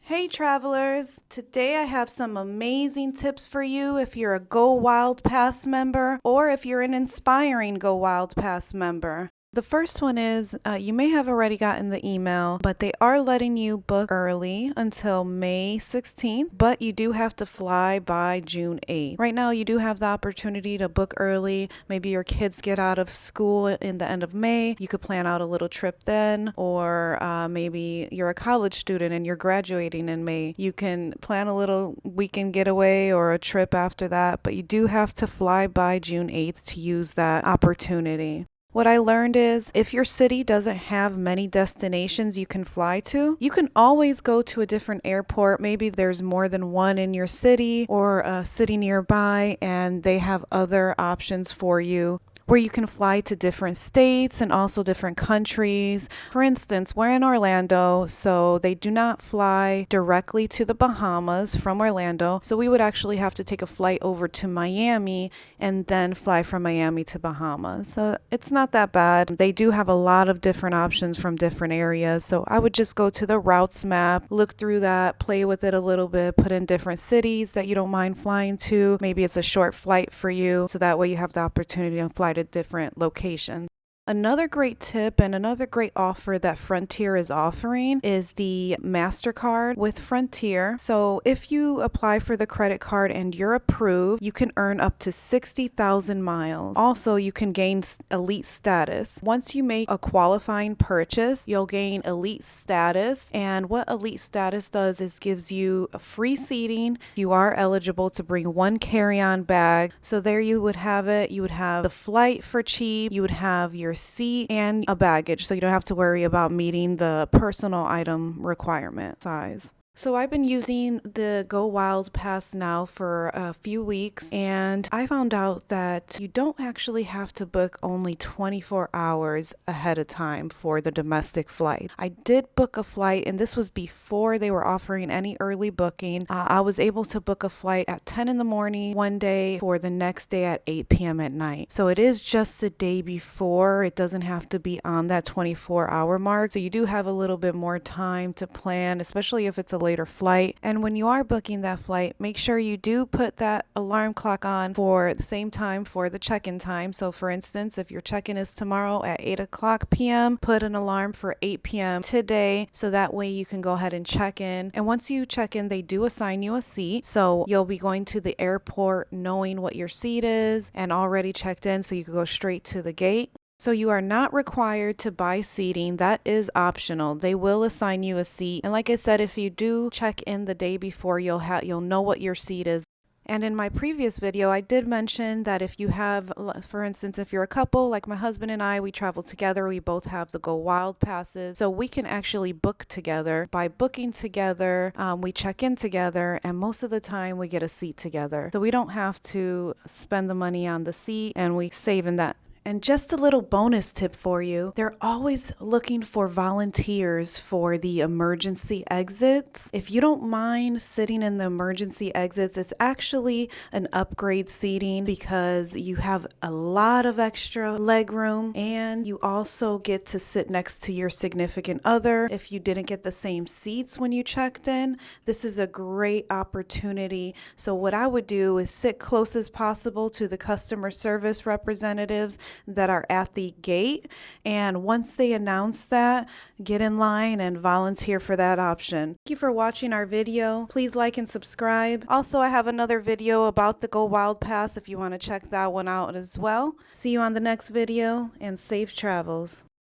Hey travelers! Today I have some amazing tips for you if you're a Go Wild Pass member or if you're an inspiring Go Wild Pass member. The first one is you may have already gotten the email, but they are letting you book early until May 16th, but you do have to fly by June 8th. Right now, you do have the opportunity to book early. Maybe your kids get out of school in the end of May. You could plan out a little trip then, or maybe you're a college student and you're graduating in May. You can plan a little weekend getaway or a trip after that, but you do have to fly by June 8th to use that opportunity. What I learned is if your city doesn't have many destinations you can fly to, you can always go to a different airport. Maybe there's more than one in your city or a city nearby, and they have other options for you where you can fly to different states and also different countries. For instance, we're in Orlando, so they do not fly directly to the Bahamas from Orlando. So we would actually have to take a flight over to Miami and then fly from Miami to Bahamas. So it's not that bad. They do have a lot of different options from different areas. So I would just go to the routes map, look through that, play with it a little bit, put in different cities that you don't mind flying to. Maybe it's a short flight for you, so that way you have the opportunity to fly to different locations. Another great tip and another great offer that Frontier is offering is the MasterCard with Frontier. So if you apply for the credit card and you're approved, you can earn up to 60,000 miles. Also, you can gain elite status. Once you make a qualifying purchase, you'll gain elite status. And what elite status does is gives you a free seating. You are eligible to bring one carry-on bag. So there you would have it. You would have the flight for cheap. You would have your seat and a baggage, so you don't have to worry about meeting the personal item requirement size. So I've been using the Go Wild Pass now for a few weeks, and I found out that you don't actually have to book only 24 hours ahead of time for the domestic flight. I did book a flight, and this was before they were offering any early booking. I was able to book a flight at 10 in the morning one day for the next day at 8 p.m. at night. So it is just the day before. It doesn't have to be on that 24-hour mark. So you do have a little bit more time to plan, especially if it's a later flight. And when you are booking that flight, make sure you do put that alarm clock on for the same time for the check-in time. So for instance, if your check-in is tomorrow at 8 o'clock p.m., put an alarm for 8 p.m. today, so that way you can go ahead and check in. And once you check in, they do assign you a seat. So you'll be going to the airport knowing what your seat is and already checked in, so you can go straight to the gate. So you are not required to buy seating. That is optional. They will assign you a seat. And like I said, if you do check in the day before, you'll know what your seat is. And in my previous video, I did mention that if you have, for instance, if you're a couple, like my husband and I, we travel together, we both have the Go Wild passes. So we can actually book together. By booking together, we check in together, and most of the time we get a seat together. So we don't have to spend the money on the seat, and we save in that. And just a little bonus tip for you, they're always looking for volunteers for the emergency exits. If you don't mind sitting in the emergency exits, it's actually an upgrade seating because you have a lot of extra leg room, and you also get to sit next to your significant other. If you didn't get the same seats when you checked in, this is a great opportunity. So what I would do is sit close as possible to the customer service representatives that are at the gate, and once they announce that, get in line and volunteer for that option. Thank you for watching our video. Please like and subscribe. Also, I have another video about the Go Wild Pass if you want to check that one out as well. See you on the next video, and safe travels.